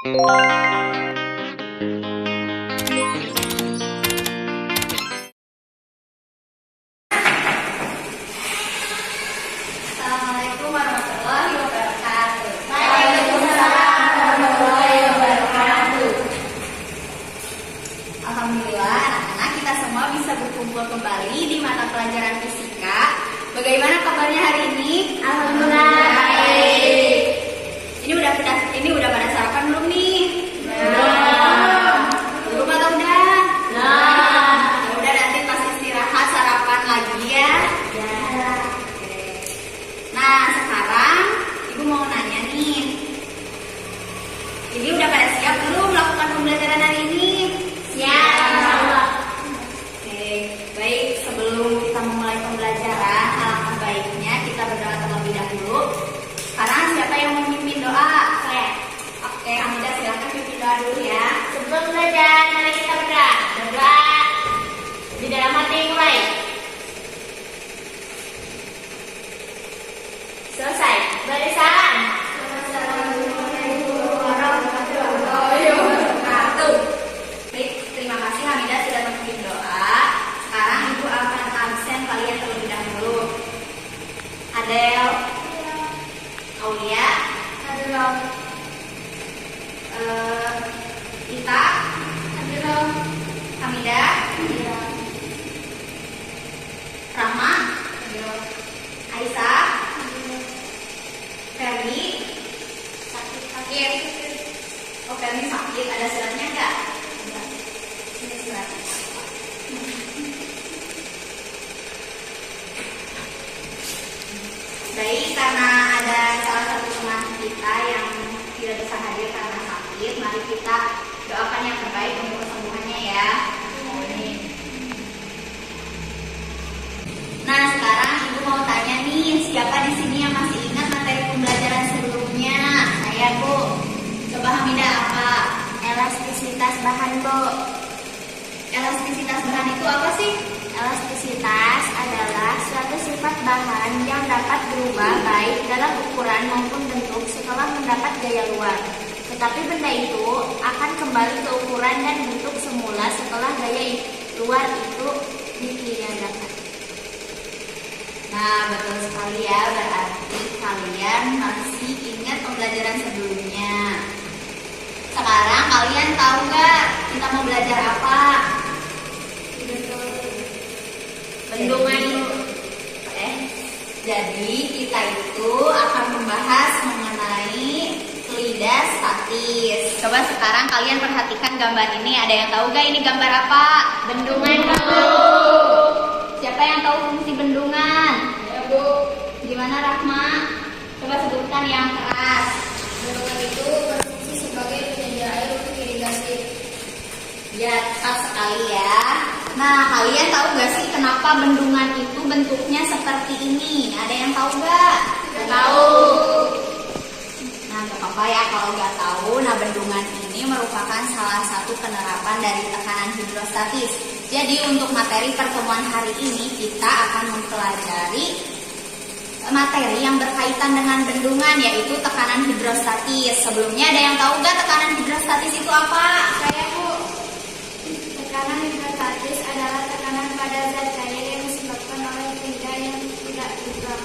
Assalamualaikum warahmatullahi wabarakatuh. Waalaikumsalam warahmatullahi wabarakatuh. Alhamdulillah, anak-anak kita semua bisa berkumpul kembali di mata pelajaran fisika. Bagaimana kabarnya hari ini? Alhamdulillah baik. Ini udah pada sarapan belum nih? Belum. Belum atau udah? Belum. Ya udah, nanti pas istirahat sarapan lagi ya. Ya. Nah, sekarang Ibu mau nanya nih. Ini udah pada siap belum melakukan pembelajaran hari ini? Siap. Insyaallah. Oke, baik. Sebelum kita memulai pembelajaran, alangkah baiknya kita berdoa terlebih dahulu. Sekarang siapa yang mau mimpin doa? Saya. Oke, Hamidah silakan mimpin doa dulu ya. Sebelum belajar, mari kita berdoa. Berdoa di dalam hati mulai. Selesai. Barisan. Assalamualaikum warahmatullahi wabarakatuh. Baik, terima kasih Hamidah sudah memimpin doa. Sekarang Ibu akan absen kalian terlebih dahulu. Adel, Aulia, Ita, Hamidah, Rahma, Aisyah, Ferdi, sakit. Oh, Ferdi sakit. Ada suratnya enggak? Ini suratnya. Baik, karena ada salah satu teman kita yang tidak bisa hadir karena sakit, mari kita doakan yang terbaik untuk kesembuhannya ya. Amin. Nah, sekarang Ibu mau tanya nih, siapa di sini yang masih ingat materi pembelajaran sebelumnya? Saya, Bu. Coba Hamidah apa? Elastisitas bahan, Bu. Elastisitas bahan itu apa sih? Elastisitas adalah suatu sifat bahan yang dapat berubah baik dalam ukuran maupun bentuk setelah mendapat gaya luar. Tetapi benda itu akan kembali ke ukuran dan bentuk semula setelah gaya luar itu ditiadakan. Nah, betul sekali ya. Berarti kalian masih ingat pembelajaran sebelumnya. Sekarang kalian tahu nggak kita mau belajar apa? Bendungan. Jadi kita itu akan membahas mengenai fluida statis. Coba sekarang kalian perhatikan gambar ini. Ada yang tahu gak ini gambar apa? Bendungan, Bu. Siapa yang tahu fungsi bendungan? Ya, Bu. Gimana Rahma? Coba sebutkan yang keras. Bendungan itu berfungsi sebagai penyedia air untuk irigasi. Ya, tepat sekali ya. Nah, kalian tahu gak sih kenapa bendungan itu bentuknya seperti ini? Ada yang tahu gak? Tahu. Nah, gak apa-apa ya kalau gak tahu. Nah, bendungan ini merupakan salah satu penerapan dari tekanan hidrostatis. Jadi, untuk materi pertemuan hari ini, kita akan mempelajari materi yang berkaitan dengan bendungan, yaitu tekanan hidrostatis. Sebelumnya ada yang tahu gak tekanan hidrostatis itu apa? Saya, Bu. Tekanan hidrostatis adalah tekanan pada zat cair yang disebabkan oleh fluida yang tidak bergerak.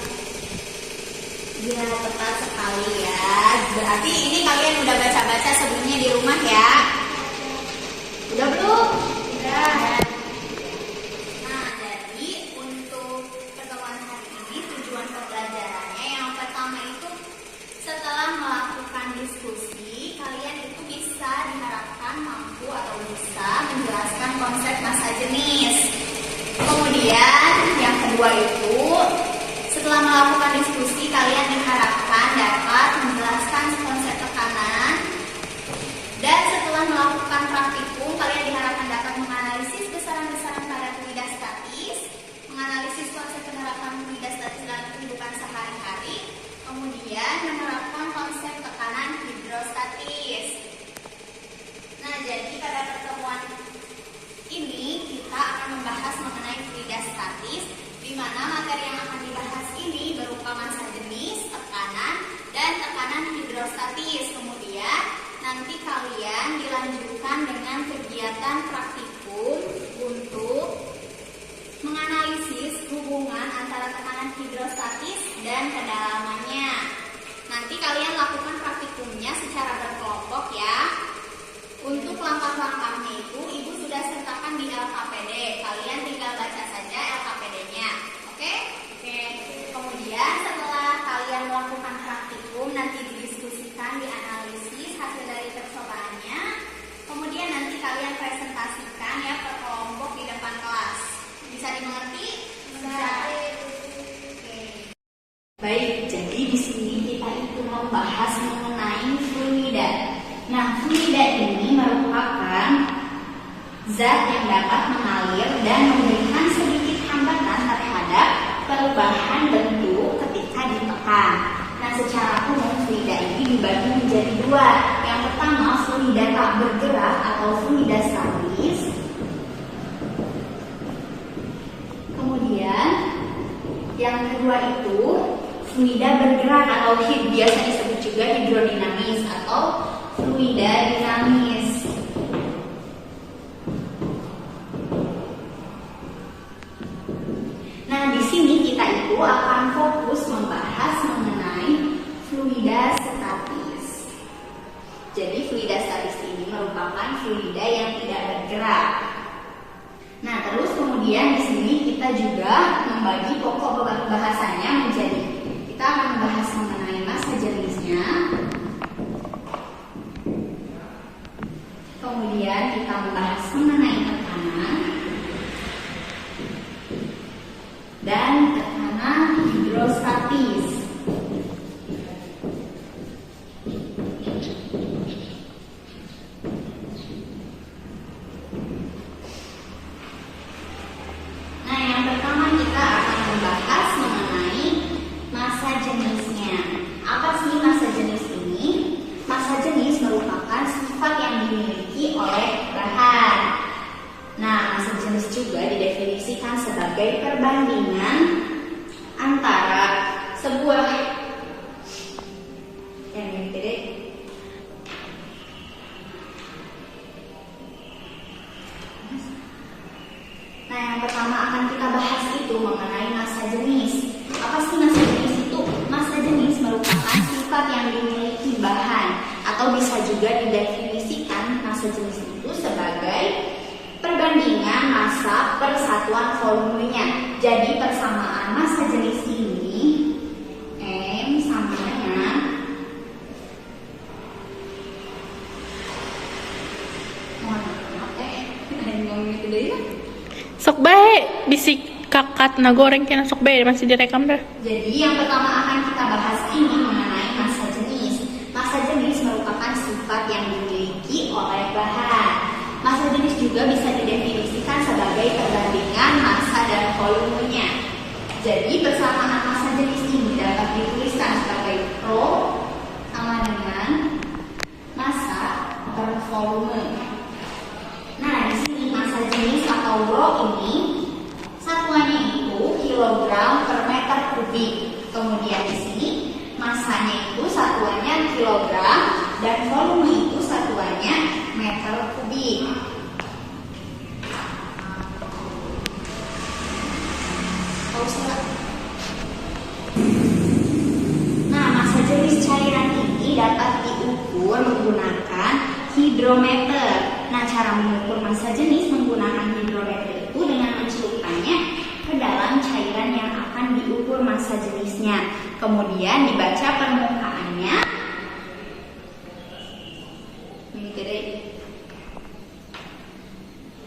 Ya, tepat sekali ya. Berarti ini kalian udah baca-baca sebelumnya di rumah ya? Udah belum? Udah. Nah, jadi untuk pertemuan hari ini tujuan pembelajarannya yang pertama itu setelah melakukan diskusi, kalian itu bisa diharapkan mampu atau bisa menjelaskan konsep massa jenis. Kemudian yang kedua itu setelah melakukan diskusi, kalian diharapkan dapat menjelaskan konsep tekanan. Dan setelah melakukan praktikum, kalian diharapkan dapat menganalisis antara tekanan hidrostatis dan kedalamannya. Nanti kalian lakukan praktikumnya secara berkelompok ya. Untuk langkah-langkahnya itu Ibu sudah sertakan di LKPD. Kalian tinggal baca saja LKPD-nya. Oke? Oke. Kemudian setelah kalian melakukan praktikum, nanti didiskusikan, dianalisis hasil dari percobaannya. Kemudian nanti kalian presentasikan ya per kelompok di depan kelas. Bisa dimengerti? Bisa. Oke. Baik, jadi di sini kita itu membahas mengenai fluida. Nah, fluida ini merupakan zat yang dapat mengalir dan memberikan sedikit hambatan terhadap perubahan bentuk ketika ditekan. Nah, secara umum fluida ini dibagi menjadi dua. Yang pertama, fluida tak bergerak atau fluida statis. Kemudian, yang kedua itu fluida bergerak atau biasa disebut juga hidrodinamis atau fluida dinamis. Nah, di sini kita itu akan fokus membahas mengenai fluida statis. Jadi fluida statis ini merupakan fluida yang tidak bergerak. Nah, terus kemudian di sini kita juga membagi pokok bahasanya menjadi kita akan membahas mengenai massa jenisnya. Kemudian kita membahas mengenai tekanan dan tekanan hidrostatis. Nah, yang pertama kita akan membahas mengenai massa jenisnya. Apa sih massa jenis ini? Massa jenis merupakan sifat yang dimiliki oleh bahan. Nah, massa jenis juga didefinisikan sebagai perbandingan antara sebuah Nah, yang pertama akan kita bahas itu mengenai massa jenis. Apa sih massa jenis itu? Massa jenis merupakan sifat yang dimiliki bahan atau bisa juga didefinisikan massa jenis itu sebagai perbandingan massa per satuan volumenya. Jadi persamaan massa jenis ini M sama dengan sok bae bisik kakak na goreng kena sok bae masih direkam dah. Jadi yang pertama akan kita bahas ini mengenai massa jenis. Massa jenis merupakan sifat yang dimiliki oleh bahan. Massa jenis juga bisa didefinisikan sebagai perbandingan massa dan volumenya. Jadi persamaan massa jenis ini dapat dituliskan sebagai Rho sama dengan massa per volume. Nah, di sini massa jenis atau Rho ini satuannya itu kilogram per meter kubik. Kemudian di sini massanya itu satuannya kilogram dan volume itu satuannya meter kubik. Nah, massa jenis cairan ini dapat diukur menggunakan hidrometer. Nah, cara mengukur massa jenis menggunakan hidrometer itu dengan mencelupkannya ke dalam cairan yang akan diukur massa jenisnya. Kemudian dibaca permukaannya.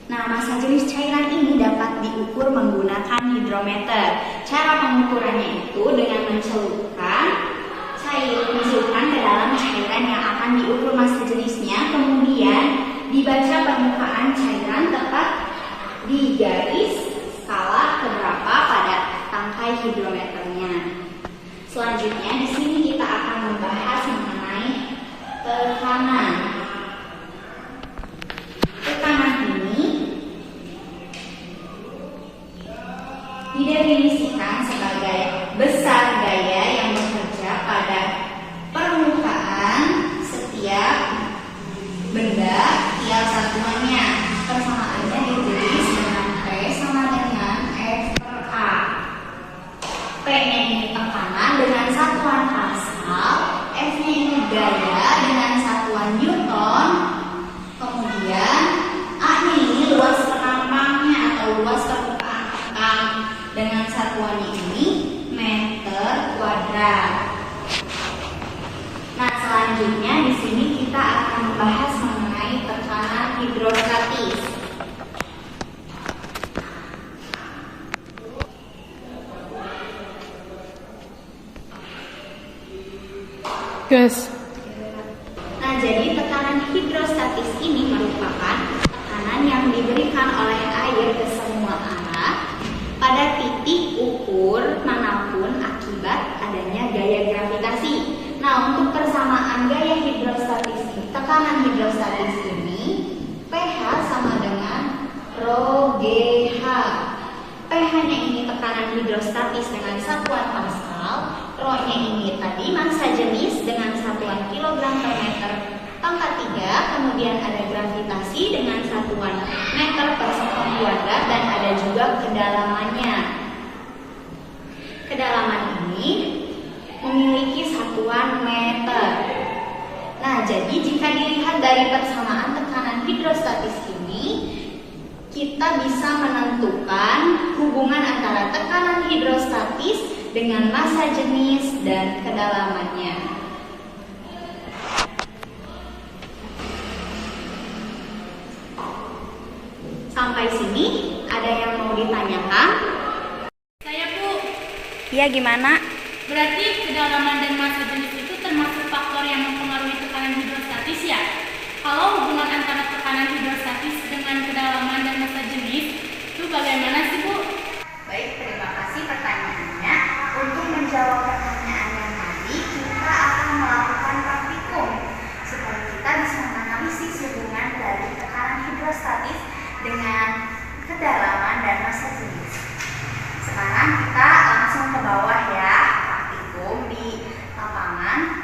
Nah, massa jenis cairan ini dapat diukur menggunakan hidrometer. Cara pengukurannya itu dengan mencelupkan ke dalam cairan yang akan diukur massa jenisnya, kemudian dibaca permukaan cairan tepat di garis skala keberapa pada tangkai hidrometernya. Selanjutnya di sini kita akan membahas mengenai tekanan. Tekanan ini didefinisikan sebagai besar gaya yang bekerja pada permukaan setiap benda tiap satuannya. Persamaannya ditulis dengan P Gas. Nah, jadi tekanan hidrostatis ini merupakan tekanan yang diberikan oleh air ke semua arah pada titik ukur manapun akibat adanya gaya gravitasi. Nah, untuk persamaan gaya hidrostatis, tekanan hidrostatis ini, pH sama dengan rho GH. pH-nya ini tekanan hidrostatis dengan satuan Pascal, rho-nya ini tadi massa jenis dengan satuan kilogram per meter pangkat 3, kemudian ada gravitasi dengan satuan meter per sekon kuadrat, dan ada juga kedalamannya. Kedalaman ini memiliki satuan meter. Nah, jadi jika dilihat dari persamaan tekanan hidrostatis ini, kita bisa menentukan hubungan antara tekanan hidrostatis dengan massa jenis dan kedalamannya. Sampai sini ada yang mau ditanyakan? Saya Bu, Iya, gimana? berarti kedalaman dan massa jenis itu termasuk faktor yang mempengaruhi tekanan hidrostatis ya? Kalau hubungan antara tekanan hidrostatis dengan kedalaman dan massa jenis itu bagaimana sih Bu? Baik, terima kasih pertanyaannya. Untuk menjawab pertanyaan yang tadi, kita akan melakukan praktikum supaya kita bisa menganalisis hubungan dari tekanan hidrostatis dengan kedalaman dan massa jenis. Sekarang kita langsung ke bawah ya, praktikum di lapangan.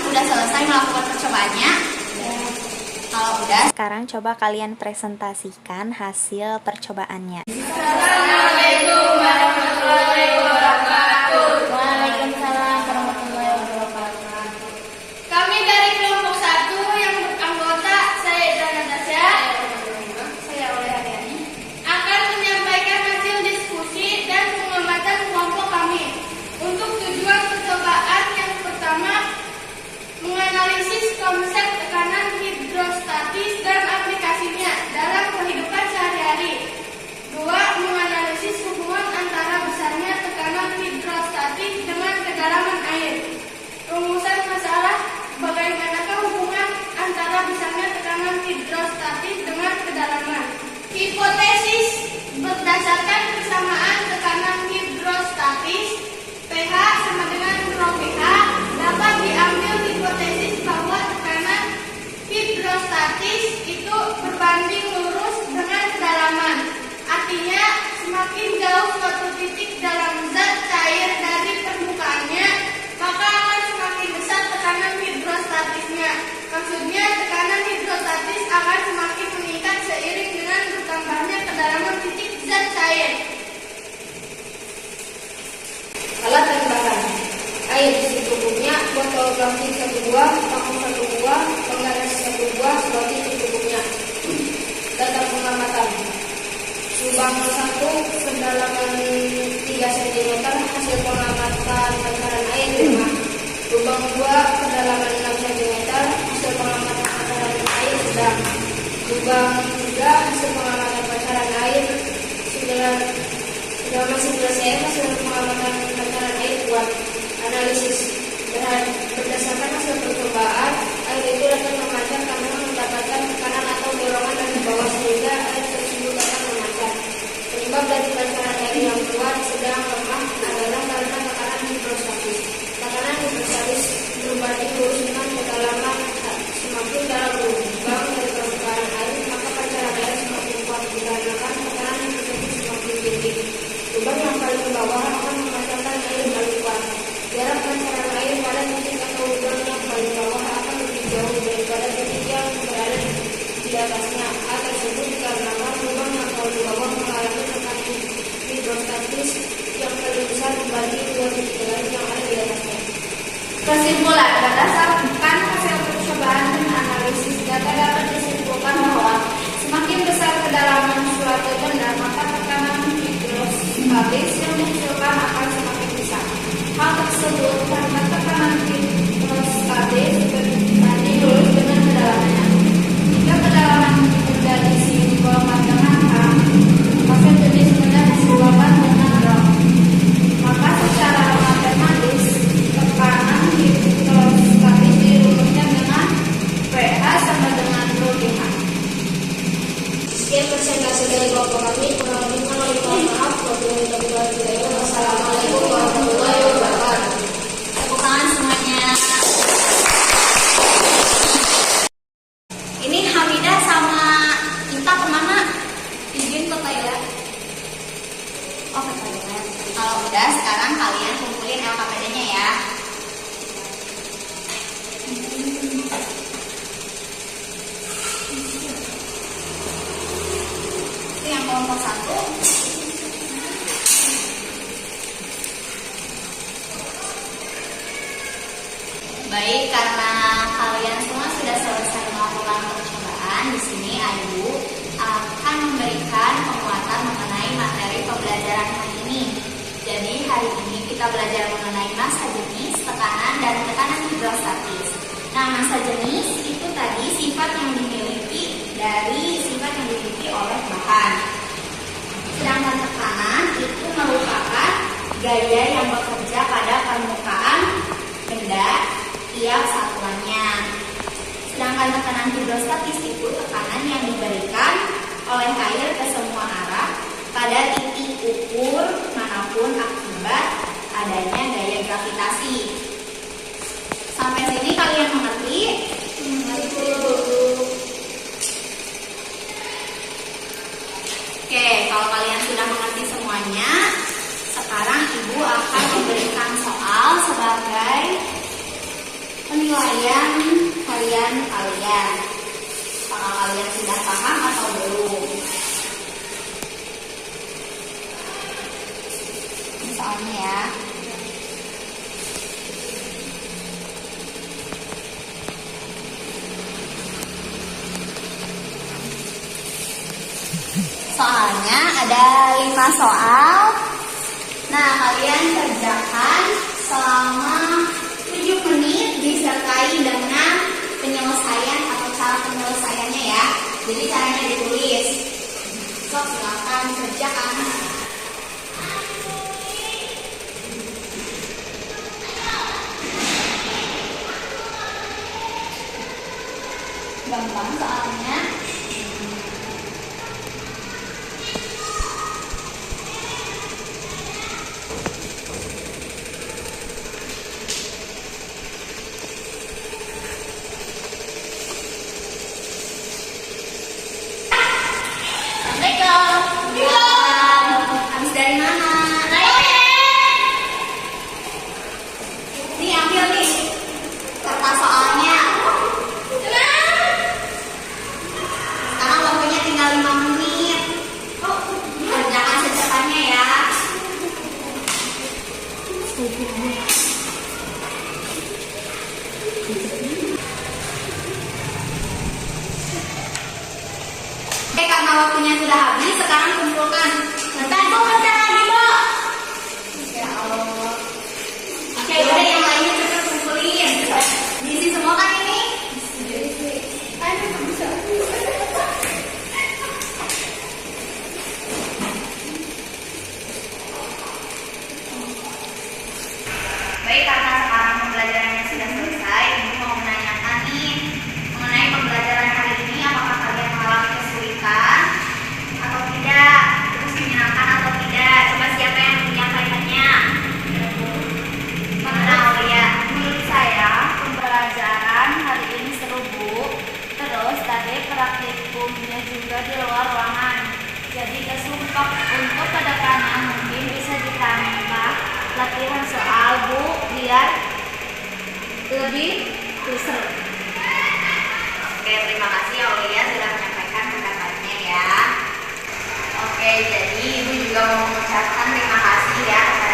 Udah selesai melakukan percobaannya? Kalau udah, Sekarang coba kalian presentasikan hasil percobaannya. Waalaikumsalam warahmatullahi wabarakatuh. Kami dari kelompok 1 yang beranggota saya Indra Natasha, saya Oleh Haryani, akan menyampaikan hasil diskusi dan pengamatan kelompok kami. Untuk tujuan percobaan yang pertama, menganalisis konsep tekanan hidrostatis dan aplikasinya dalam kehidupan sehari-hari. 2. Menganalisis hubungan antara besarnya tekanan hidrostatis dengan kedalaman air. Rumusan masalah, bagaimanakah hubungan antara besarnya tekanan hidrostatis dengan kedalaman. Hipotesis, berdasarkan persamaan tekanan hidrostatis pH sama dengan rho pH, dapat diambil hipotesis bahwa tekanan hidrostatis itu berbanding lurus dengan kedalaman. Artinya, semakin jauh suatu titik dalam zat cair dari permukaannya, maka akan semakin besar tekanan hidrostatisnya. Maksudnya, tekanan hidrostatis akan semakin meningkat seiring dengan bertambahnya kedalaman titik zat cair. Alat dan bahan: air secukupnya, botol plastik 1 buah, vakum 1 buah, penggaris 1 buah, roti secukupnya. Data pengamatan: lubang 1 kedalaman 3 3 cm hasil pengamatan pancaran air 5. Lubang 2 kedalaman 6 cm hasil pengamatan pancaran air sedang. Lubang 3 hasil pengamatan pancaran air 9,9 cm hasil pengamatan pancaran air kuat. Analisis berdasarkan hasil percobaan, air itu dapat memancar karena mendapatkan tekanan atau dorongan dari bawah sehingga air tersebut akan memancar. Penyebab dari pancaran air yang kuat, sedang, lemah adalah karena tekanan hidrostatis. Tekanan hidrostatis berbanding lurus dengan kedalaman semakin dalam lubang dari permukaan air, maka pancaran air semakin kuat dikarenakan tekanan hidrostatis semakin tinggi. Lubang yang paling bawah akan memancarkan air paling kuat. Jarak pancaran air pada titik atau lubang yang paling bawah akan lebih jauh daripada titik yang berada di atasnya. Hal tersebut dikarenakan lubang yang paling bawah mengalami tekanan hidrostatis yang paling besar dibanding dua titik lain yang ada di atasnya. Kesimpulan, berdasarkan hasil percobaan dan analisis data dapat disimpulkan bahwa semakin besar kedalaman suatu benda, maka tekanan hidrostatis yang dihasilkan akan semakin besar. Hal tersebut karena tekanan hidrostatis berbanding lurus dengan kedalamannya. Jika kedalaman benda disimpulkan dengan H, maka jenis benda disimpulkan dengan ρ. Maka secara matematis tekanan hidrostatis dirumuskan dengan pH sama dengan ρ dH. Sekian presentasi dari Bapak kami, kurang lebihnya mohon maaf. Wassalamualaikum warahmatullahi wabarakatuh. Tepuk tangan semuanya. Ini Hamidah sama Inta kemana? Izin ke toilet. Oh, ke toilet. Kalau udah, sekarang kalian kumpulin LKPD-nya ya. Itu yang kelompok 1. Baik, karena kalian semua sudah selesai melakukan percobaan, di sini Ayu akan memberikan penguatan mengenai materi pembelajaran hari ini. Jadi hari ini kita belajar mengenai massa jenis, tekanan, dan tekanan hidrostatis. Nah, massa jenis itu tadi sifat yang dimiliki dari sifat yang dimiliki oleh bahan. Sedangkan tekanan itu merupakan gaya yang bekerja pada permukaan benda tiap satuannya. Sedangkan tekanan hidrostatis itu tekanan yang diberikan oleh air ke semua arah pada titik ukur manapun akibat adanya gaya gravitasi. Sampai sini kalian mengerti? Oke, kalau kalian sudah mengerti semuanya, sekarang Ibu akan memberikan soal sebagai penilaian harian kalian. Apakah kalian sudah paham atau belum? Ini soalnya ya. Soalnya ada 5 soal. Nah, kalian kerjakan selama 7 menit disertai dengan penyelesaian atau cara penyelesaiannya ya. Jadi caranya ditulis. Sok, silakan kerjakan. Gampang soalnya. Habis dari mana? Nih, ambil nih kertas soalnya. Sekarang waktunya tinggal 5 menit. Kerjakan secepatnya ya. Oke, karena waktunya sudah habis, sekarang kumpulkan. Bentar lagi, Mbak. Bu biar lebih seru. Oke, terima kasih Aulia sudah menyampaikan pendapatnya ya. Oke, jadi Ibu juga mau mengucapkan terima kasih ya